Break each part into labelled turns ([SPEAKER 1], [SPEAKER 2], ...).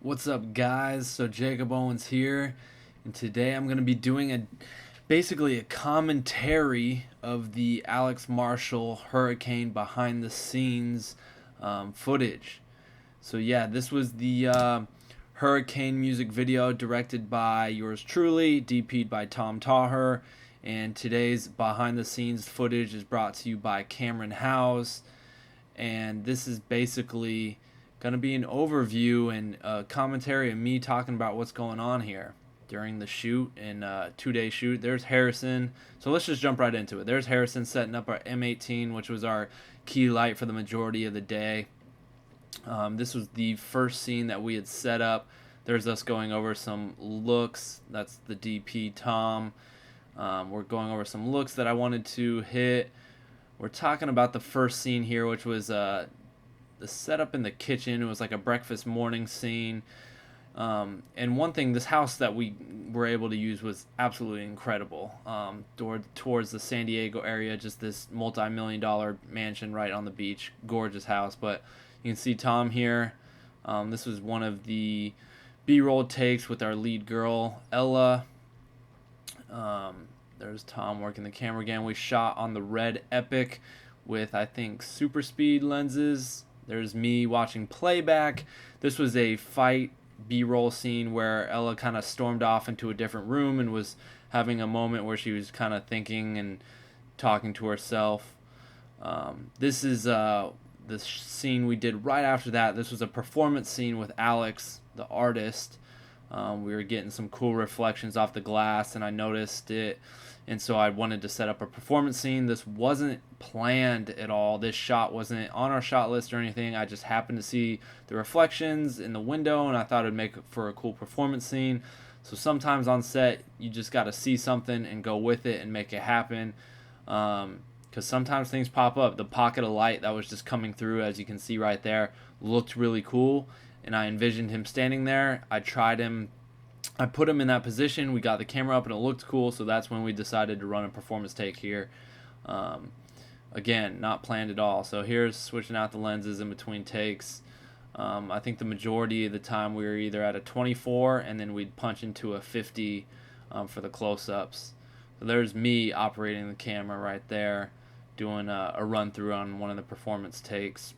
[SPEAKER 1] What's up, guys? So Jacob Owens here, and today I'm going to be doing basically a commentary of the Alex Marshall Hurricane behind the scenes footage. So yeah, this was the Hurricane music video directed by yours truly, DP'd by Tom Taher, and today's behind the scenes footage is brought to you by Cameron House, and this is basically going to be an overview and a commentary of me talking about what's going on here during the shoot and 2-day shoot. There's Harrison. So let's just jump right into it. There's Harrison setting up our M18, which was our key light for the majority of the day. This was the first scene that we had set up. There's us going over some looks. That's the DP Tom. We're going over some looks that I wanted to hit. We're talking about the first scene here, which was the setup in the kitchen. It was like a breakfast morning scene. And one thing, this house that we were able to use was absolutely incredible. Towards the San Diego area, just this multi-million-dollar mansion right on the beach. Gorgeous house. But you can see Tom here. This was one of the B-roll takes with our lead girl, Ella. There's Tom working the camera again. We shot on the Red Epic with, I think, super speed lenses. There's me watching playback. This was a fight B-roll scene where Ella kind of stormed off into a different room and was having a moment where she was kind of thinking and talking to herself. This is the scene we did right after that. This was a performance scene with Alex, the artist. We were getting some cool reflections off the glass, and I noticed it, and so I wanted to set up a performance scene. This wasn't planned at all. This shot wasn't on our shot list or anything. I just happened to see the reflections in the window, and I thought it'd make for a cool performance scene. So sometimes on set, you just got to see something and go with it and make it happen, because sometimes things pop up. The pocket of light that was just coming through, as you can see right there, looked really cool, and I envisioned him standing there. I put him in that position. We got the camera up and it looked cool, so that's when we decided to run a performance take here. Again, not planned at all. So here's switching out the lenses in between takes. I think the majority of the time we were either at a 24 and then we'd punch into a 50 for the close-ups. So there's me operating the camera right there, doing a run-through on one of the performance takes.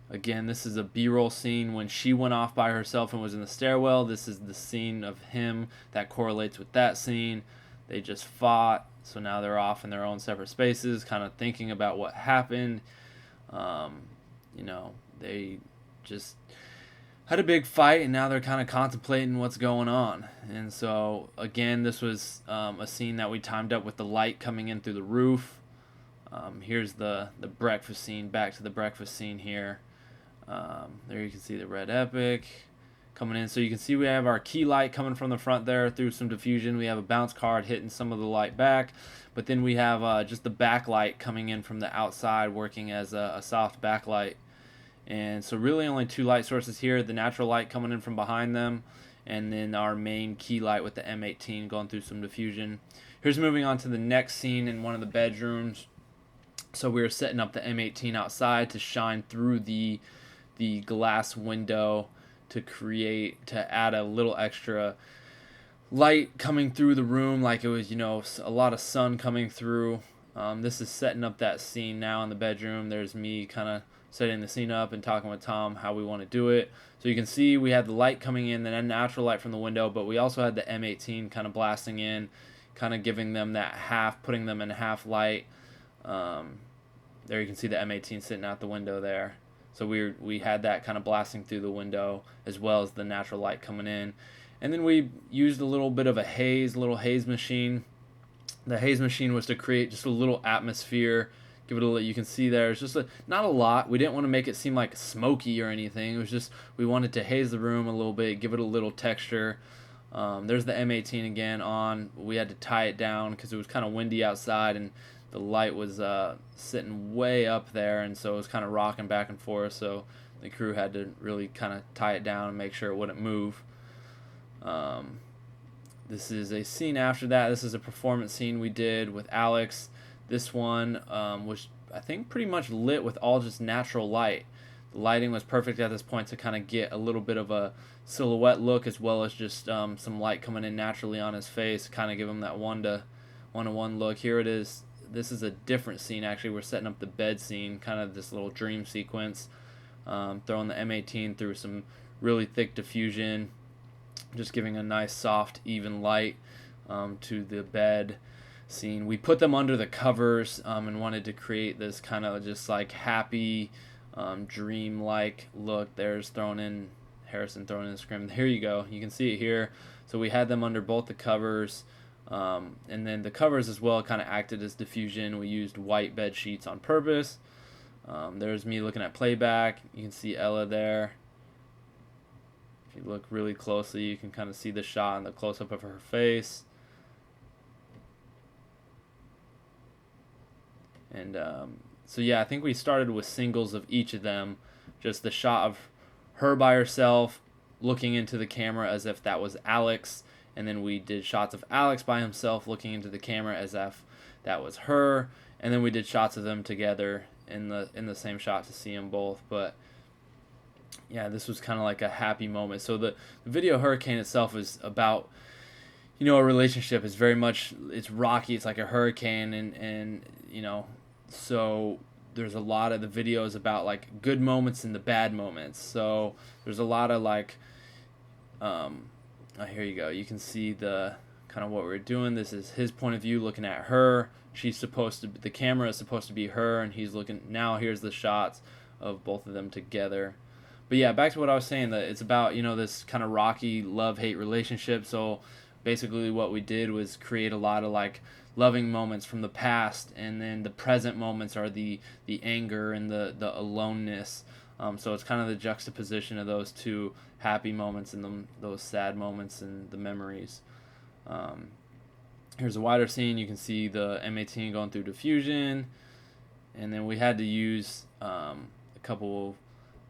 [SPEAKER 1] Again, this is a B-roll scene when she went off by herself and was in the stairwell. This is the scene of him that correlates with that scene. They just fought, so now they're off in their own separate spaces, kind of thinking about what happened. They just had a big fight, and now they're kind of contemplating what's going on. And so, again, this was a scene that we timed up with the light coming in through the roof. Here's the breakfast scene, back to the breakfast scene here. There you can see the Red Epic coming in. So you can see we have our key light coming from the front there through some diffusion. We have a bounce card hitting some of the light back. But then we have just the backlight coming in from the outside, working as a soft backlight. And so really only two light sources here. The natural light coming in from behind them, and then our main key light with the M18 going through some diffusion. Here's moving on to the next scene in one of the bedrooms. So we were setting up the M18 outside to shine through the glass window to add a little extra light coming through the room, like it was, a lot of sun coming through. This is setting up that scene now in the bedroom. There's me kind of setting the scene up and talking with Tom how we want to do it. So you can see we had the light coming in, then natural light from the window, but we also had the M18 kind of blasting in, kind of giving them that half, putting them in half light. There you can see the M18 sitting out the window there. So we had that kind of blasting through the window, as well as the natural light coming in. And then we used a little bit of a little haze machine. The haze machine was to create just a little atmosphere. Give it you can see there, it's just not a lot. We didn't want to make it seem like smoky or anything. It was just, we wanted to haze the room a little bit, give it a little texture. There's the M18 again on. We had to tie it down because it was kind of windy outside, and the light was sitting way up there, and so it was kind of rocking back and forth, so the crew had to really kind of tie it down and make sure it wouldn't move. This is a scene after that. This is a performance scene we did with Alex. This one was, I think, pretty much lit with all just natural light. The lighting was perfect at this point to kind of get a little bit of a silhouette look, as well as just some light coming in naturally on his face, kind of give him that one-to-one look. Here it is. This is a different scene, actually. We're setting up the bed scene, kind of this little dream sequence, throwing the M18 through some really thick diffusion, just giving a nice soft even light to the bed scene. We put them under the covers and wanted to create this kind of just like happy dream-like look. There's Harrison throwing in the scrim. Here you go, you can see it here. So we had them under both the covers, and then the covers as well kind of acted as diffusion. We used white bed sheets on purpose. There's me looking at playback. You can see Ella there. If you look really closely, you can kind of see the shot and the close-up of her face. And so yeah, I think we started with singles of each of them. Just the shot of her by herself looking into the camera as if that was Alex. And then we did shots of Alex by himself looking into the camera as if that was her. And then we did shots of them together in the same shot to see them both. But yeah, this was kind of like a happy moment. So the video Hurricane itself is about, you know, a relationship. Is very much, it's rocky. It's like a hurricane, and you know, so there's a lot of the videos about like good moments and the bad moments. So there's a lot of like, here you go. You can see the kind of what we're doing. This is his point of view looking at her. She's supposed to, the camera is supposed to be her, and he's looking. Now here's the shots of both of them together. But yeah, back to what I was saying, that it's about, you know, this kind of rocky love-hate relationship. So basically what we did was create a lot of like loving moments from the past, and then the present moments are the anger and the aloneness. So it's kind of the juxtaposition of those two happy moments and those sad moments and the memories. Here's a wider scene. You can see the M18 going through diffusion, and then we had to use a couple of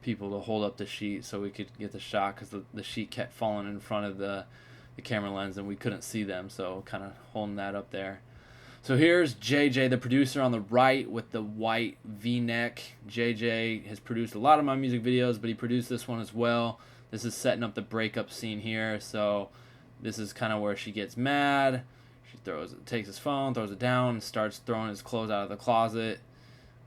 [SPEAKER 1] people to hold up the sheet so we could get the shot, because the sheet kept falling in front of the camera lens and we couldn't see them, so kind of holding that up there. So here's JJ, the producer, on the right with the white V-neck. JJ has produced a lot of my music videos, but he produced this one as well. This is setting up the breakup scene here. So this is kind of where she gets mad. She takes his phone, throws it down, and starts throwing his clothes out of the closet.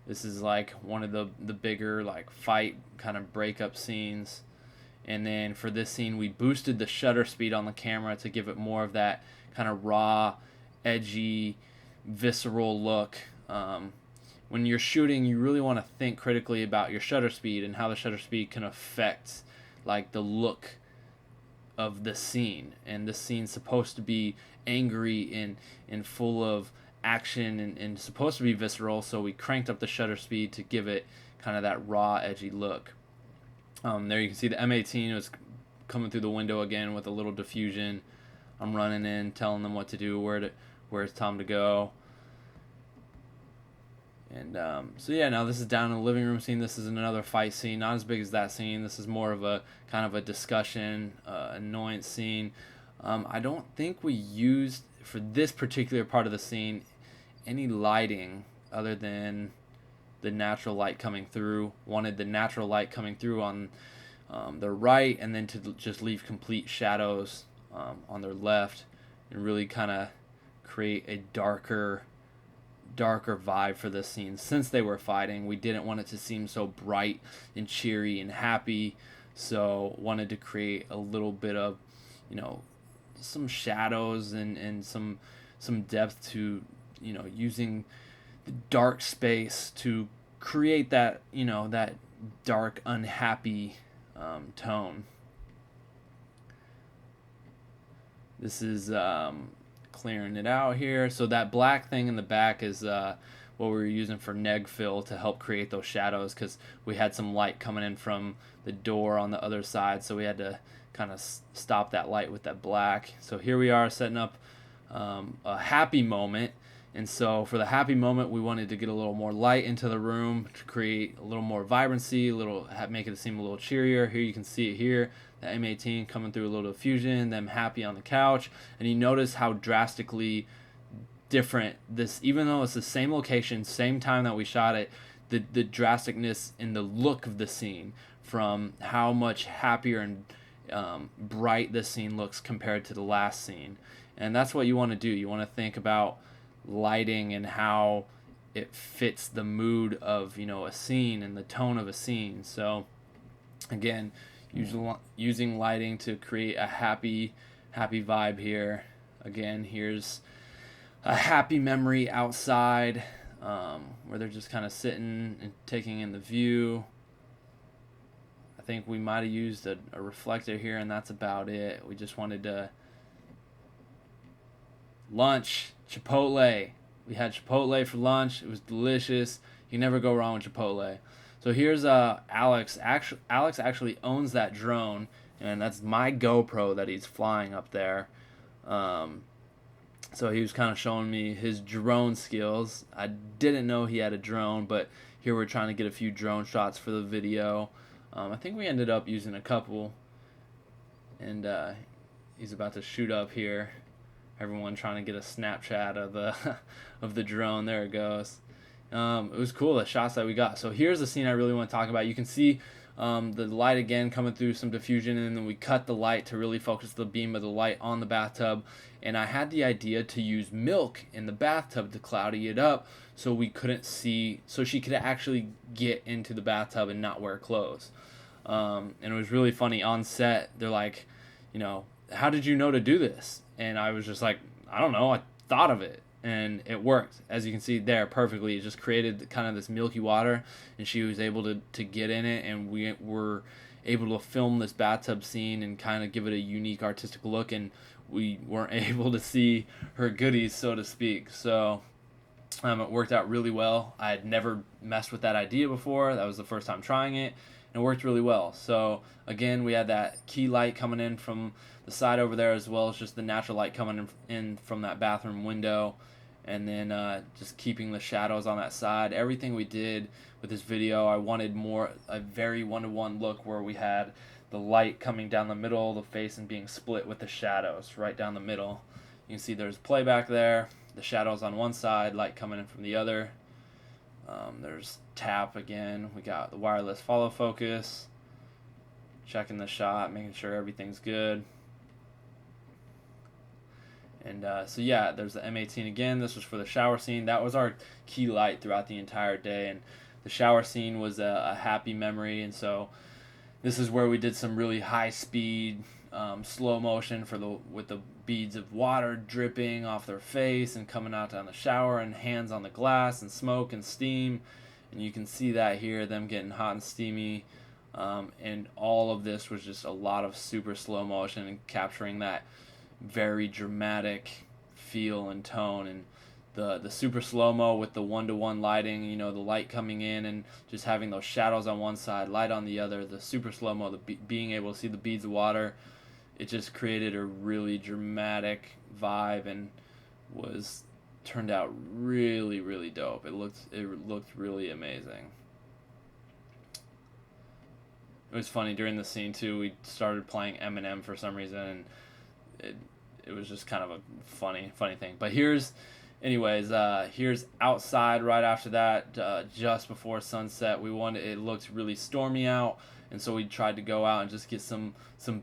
[SPEAKER 1] This is like one of the bigger like fight kind of breakup scenes. And then for this scene, we boosted the shutter speed on the camera to give it more of that kind of raw, edgy, visceral look. When you're shooting, you really want to think critically about your shutter speed and how the shutter speed can affect like the look of the scene. And this scene's supposed to be angry and full of action and supposed to be visceral, so we cranked up the shutter speed to give it kind of that raw, edgy look. There you can see the M18 was coming through the window again with a little diffusion. I'm running in, telling them what to do, where's Tom to go. And so yeah, now this is down in the living room scene. This is another fight scene, not as big as that scene. This is more of a kind of a discussion, annoyance scene. I don't think we used, for this particular part of the scene, any lighting other than the natural light coming through. Wanted the natural light coming through on their right, and then to just leave complete shadows on their left, and really kind of create a darker vibe for this scene. Since they were fighting, we didn't want it to seem so bright and cheery and happy, so wanted to create a little bit of, you know, some shadows and some depth to, you know, using the dark space to create that, you know, that dark, unhappy tone. This is clearing it out here. So that black thing in the back is what we were using for neg fill to help create those shadows, because we had some light coming in from the door on the other side, so we had to kind of stop that light with that black. So here we are setting up a happy moment. And so for the happy moment, we wanted to get a little more light into the room to create a little more vibrancy, make it seem a little cheerier. Here you can see it here, the M18 coming through a little diffusion, them happy on the couch. And you notice how drastically different this, even though it's the same location, same time that we shot it, the drasticness in the look of the scene, from how much happier and bright this scene looks compared to the last scene. And that's what you want to do. You want to think about lighting and how it fits the mood of, you know, a scene and the tone of a scene. So again, using lighting to create a happy vibe here. Again, here's a happy memory outside, where they're just kind of sitting and taking in the view. I think we might have used a reflector here, and that's about it. We just wanted to lunch, Chipotle. We had Chipotle for lunch. It was delicious. You never go wrong with Chipotle. So here's Alex. Alex actually owns that drone, and that's my GoPro that he's flying up there. So he was kind of showing me his drone skills. I didn't know he had a drone, but here we're trying to get a few drone shots for the video. I think we ended up using a couple, and he's about to shoot up here. Everyone trying to get a Snapchat of the of the drone. There it goes. It was cool, the shots that we got. So here's the scene I really want to talk about. You can see the light again coming through some diffusion, and then we cut the light to really focus the beam of the light on the bathtub. And I had the idea to use milk in the bathtub to cloudy it up so we couldn't see, so she could actually get into the bathtub and not wear clothes. And it was really funny on set. They're like, you know, how did you know to do this? And I was just like, I don't know, I thought of it. And it worked, as you can see there perfectly. It just created kind of this milky water, and she was able to get in it, and we were able to film this bathtub scene and kind of give it a unique artistic look, and we weren't able to see her goodies, so to speak. So it worked out really well. I had never messed with that idea before. That was the first time trying it, and it worked really well. So again, we had that key light coming in from the side over there, as well as just the natural light coming in from that bathroom window, and then just keeping the shadows on that side. Everything we did with this video, I wanted a very one-to-one look where we had the light coming down the middle of the face and being split with the shadows right down the middle. You can see there's playback there, the shadows on one side, light coming in from the other. There's tap again. We got the wireless follow focus, checking the shot, making sure everything's good. And so yeah, there's the M18 again. This was for the shower scene. That was our key light throughout the entire day, and the shower scene was a happy memory. And so this is where we did some really high speed, slow motion with the beads of water dripping off their face and coming out down the shower, and hands on the glass, and smoke and steam. And you can see that here, them getting hot and steamy. And all of this was just a lot of super slow motion and capturing that very dramatic feel and tone. And the super slow-mo with the one-to-one lighting, you know, the light coming in and just having those shadows on one side, light on the other, the super slow-mo, being able to see the beads of water, it just created a really dramatic vibe, and turned out really, really dope. It looked really amazing. It was funny during the scene too. We started playing Eminem for some reason, and it was just kind of a funny thing. But here's outside right after that, just before sunset. It looked really stormy out, and so we tried to go out and just get some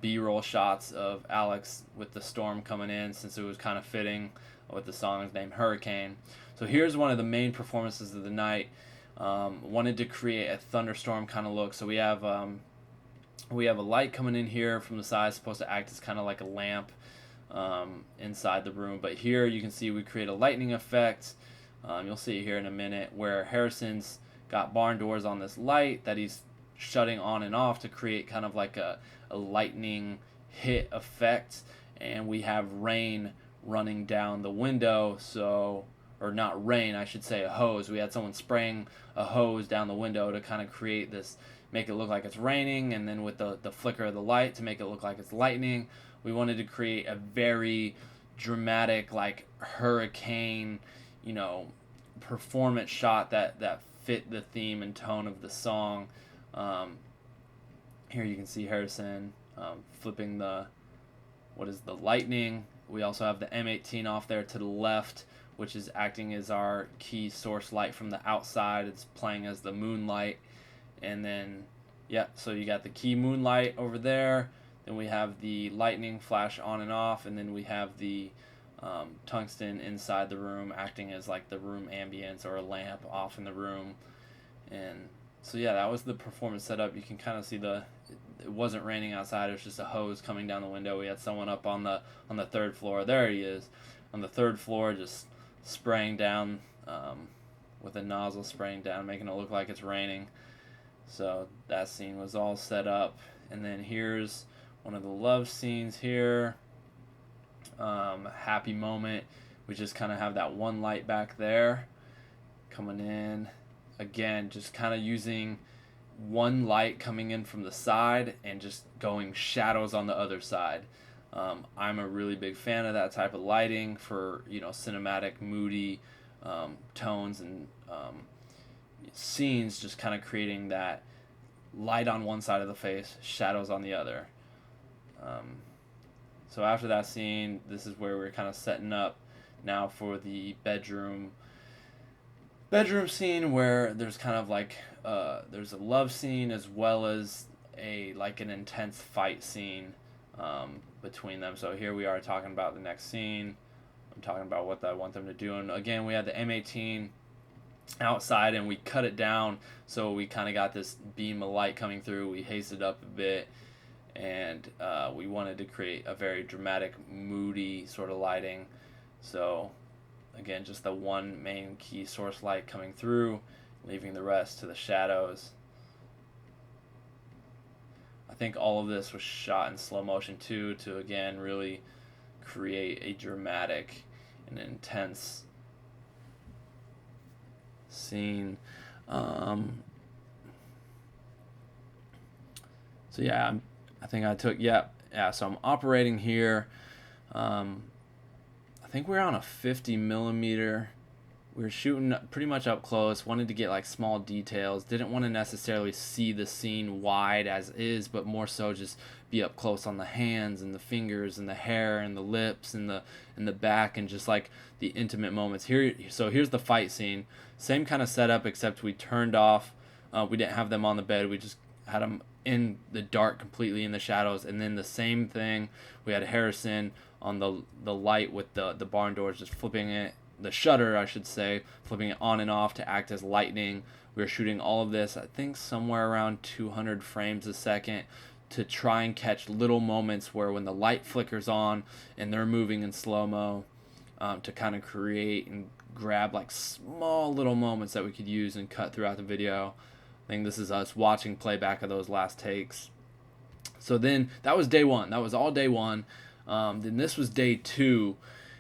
[SPEAKER 1] B-roll shots of Alex with the storm coming in, since it was kind of fitting with the song's name, Hurricane. So here's one of the main performances of the night. Wanted to create a thunderstorm kind of look. So we have a light coming in here from the side, supposed to act as kind of like a lamp inside the room. But here you can see we create a lightning effect. You'll see it here in a minute, where Harrison's got barn doors on this light that he's shutting on and off to create kind of like a lightning hit effect. And we have rain running down the window, or not rain, I should say a hose. We had someone spraying a hose down the window to kind of create this, make it look like it's raining, and then with the flicker of the light to make it look like it's lightning. We wanted to create a very dramatic, like hurricane, you know, performance shot that fit the theme and tone of the song. Here you can see Harrison flipping the lightning. We also have the M18 off there to the left which is acting as our key source light from the outside. It's playing as the moonlight. And then, yeah, so you got the key moonlight over there. Then we have the lightning flash on and off. And then we have the tungsten inside the room acting as like the room ambience or a lamp off in the room. And so yeah, that was the performance setup. You can kind of see it wasn't raining outside. It was just a hose coming down the window. We had someone up on the 3rd floor. There he is on the 3rd floor, just spraying down with a nozzle, spraying down, making it look like it's raining. So that scene was all set up. And then here's one of the love scenes here. Happy moment. We just kind of have that one light back there coming in. Again, just kind of using one light coming in from the side and just going shadows on the other side. I'm a really big fan of that type of lighting for, cinematic, moody tones and scenes, just kind of creating that light on one side of the face, shadows on the other. So after that scene, this is where we're kind of setting up now for the bedroom scene, where there's kind of like there's a love scene as well as an intense fight scene between them. So here we are talking about the next scene. I'm talking about what I want them to do. And again, we had the M18 outside and we cut it down, so we kind of got this beam of light coming through. We hazed it up a bit, and we wanted to create a very dramatic, moody sort of lighting. So again, just the one main key source light coming through, leaving the rest to the shadows. I think all of this was shot in slow motion too, to again really create a dramatic and intense scene. So yeah, I think I took, so I'm operating here. I think we're on a 50 millimeter. We were shooting pretty much up close, wanted to get like small details, didn't want to necessarily see the scene wide as is, but more so just be up close on the hands and the fingers and the hair and the lips and the back, and just like the intimate moments here. So here's the fight scene, same kind of setup, except we turned off, we didn't have them on the bed, we just had them in the dark, completely in the shadows. And then the same thing, we had Harrison on the light with the barn doors, just flipping it, the shutter I should say, flipping it on and off to act as lightning. We were shooting all of this, I think somewhere around 200 frames a second, to try and catch little moments where when the light flickers on and they're moving in slow-mo, to kind of create and grab like small little moments that we could use and cut throughout the video. I think this is us watching playback of those last takes. So then that was day one. That was all day one. Then this was day two.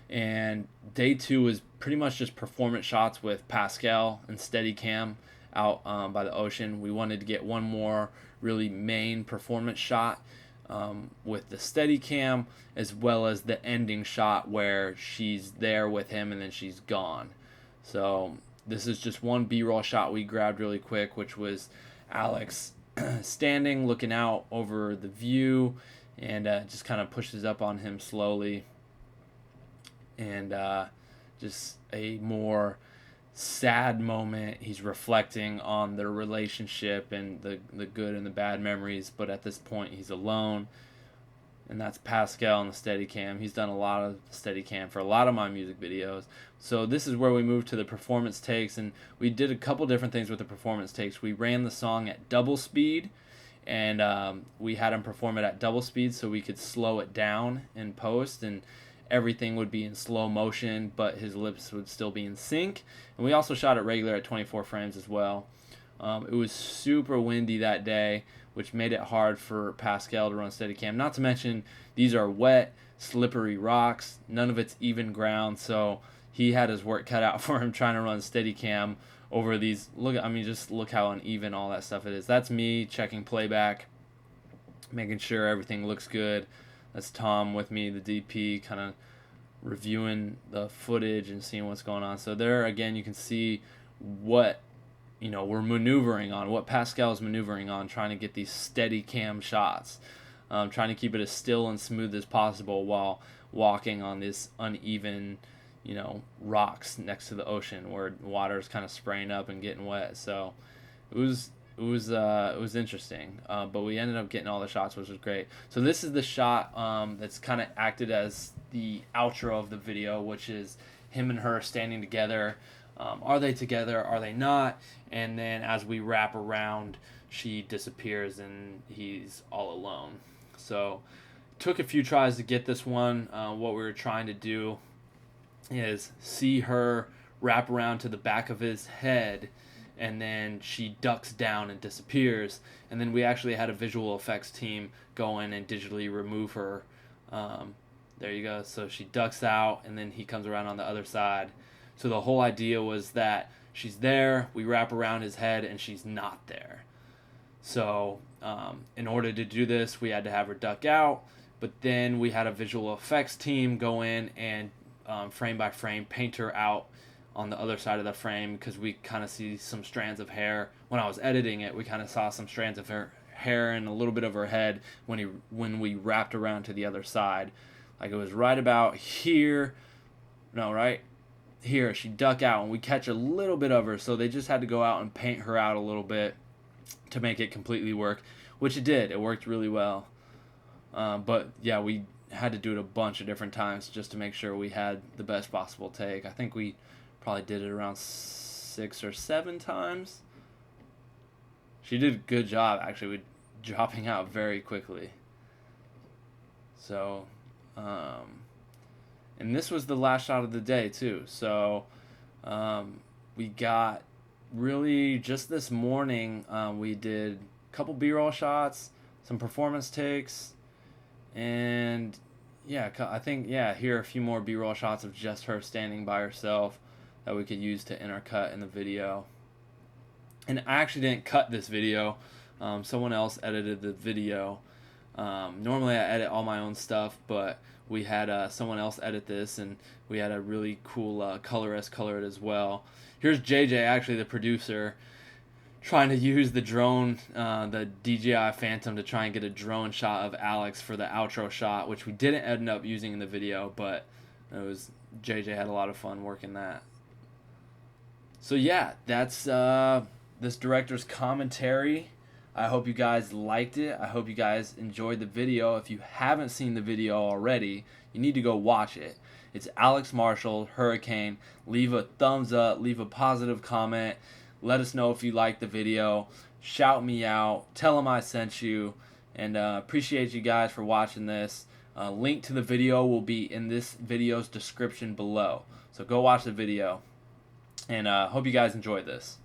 [SPEAKER 1] And day two was pretty much just performance shots with Pascal and Steadicam out by the ocean. We wanted to get one more really main performance shot with the Steadicam, as well as the ending shot where she's there with him and then she's gone. So this is just one B-roll shot we grabbed really quick, which was Alex standing, looking out over the view, and just kind of pushes up on him slowly. And just a more sad moment. He's reflecting on their relationship and the good and the bad memories, but at this point he's alone. And that's Pascal on the Steadicam. He's done a lot of Steadicam for a lot of my music videos. So this is where we moved to the performance takes, and we did a couple different things with the performance takes. We ran the song at double speed, and we had him perform it at double speed so we could slow it down in post, and everything would be in slow motion, but his lips would still be in sync. And we also shot it regular at 24 frames as well. It was super windy that day, which made it hard for Pascal to run Steadicam. Not to mention, these are wet, slippery rocks. None of it's even ground, so he had his work cut out for him trying to run Steadicam over these. Just look how uneven all that stuff it is. That's me checking playback, making sure everything looks good. That's Tom with me, the DP, kind of reviewing the footage and seeing what's going on. So there, again, you can see what we're maneuvering on, what Pascal is maneuvering on, trying to get these steady cam shots, trying to keep it as still and smooth as possible while walking on this uneven, rocks next to the ocean where water is kind of spraying up and getting wet. So it was interesting, but we ended up getting all the shots, which was great. So this is the shot that's kind of acted as the outro of the video, which is him and her standing together. Are they together? Are they not? And then as we wrap around, she disappears and he's all alone. So it took a few tries to get this one. What we were trying to do is see her wrap around to the back of his head, and then she ducks down and disappears. And then we actually had a visual effects team go in and digitally remove her. There you go. So she ducks out, and then he comes around on the other side. So the whole idea was that she's there, we wrap around his head, and she's not there. So in order to do this, we had to have her duck out, but then we had a visual effects team go in and frame by frame paint her out on the other side of the frame, because we kind of see some strands of hair. When I was editing it, we kind of saw some strands of her hair and a little bit of her head when we wrapped around to the other side. Like it was right about here. No, right here. She duck out and we catch a little bit of her, so they just had to go out and paint her out a little bit to make it completely work, which it did. It worked really well. But yeah, we had to do it a bunch of different times just to make sure we had the best possible take. I think we probably did it around 6 or 7 times. She did a good job, actually, with dropping out very quickly. So, and this was the last shot of the day, too. So, we got really just this morning, we did a couple B-roll shots, some performance takes, and yeah, I think, here are a few more B-roll shots of just her standing by herself that we could use to intercut in the video. And I actually didn't cut this video. Someone else edited the video. Normally I edit all my own stuff, but we had someone else edit this, and we had a really cool colorist color it as well. Here's JJ, actually the producer, trying to use the drone, the DJI Phantom, to try and get a drone shot of Alex for the outro shot, which we didn't end up using in the video, but JJ had a lot of fun working that. So yeah, that's this director's commentary. I hope you guys liked it. I hope you guys enjoyed the video. If you haven't seen the video already, you need to go watch it. It's Alex Marshall, Hurricane. Leave a thumbs up, leave a positive comment. Let us know if you liked the video. Shout me out. Tell them I sent you. And appreciate you guys for watching this. Link to the video will be in this video's description below. So go watch the video. And hope you guys enjoyed this.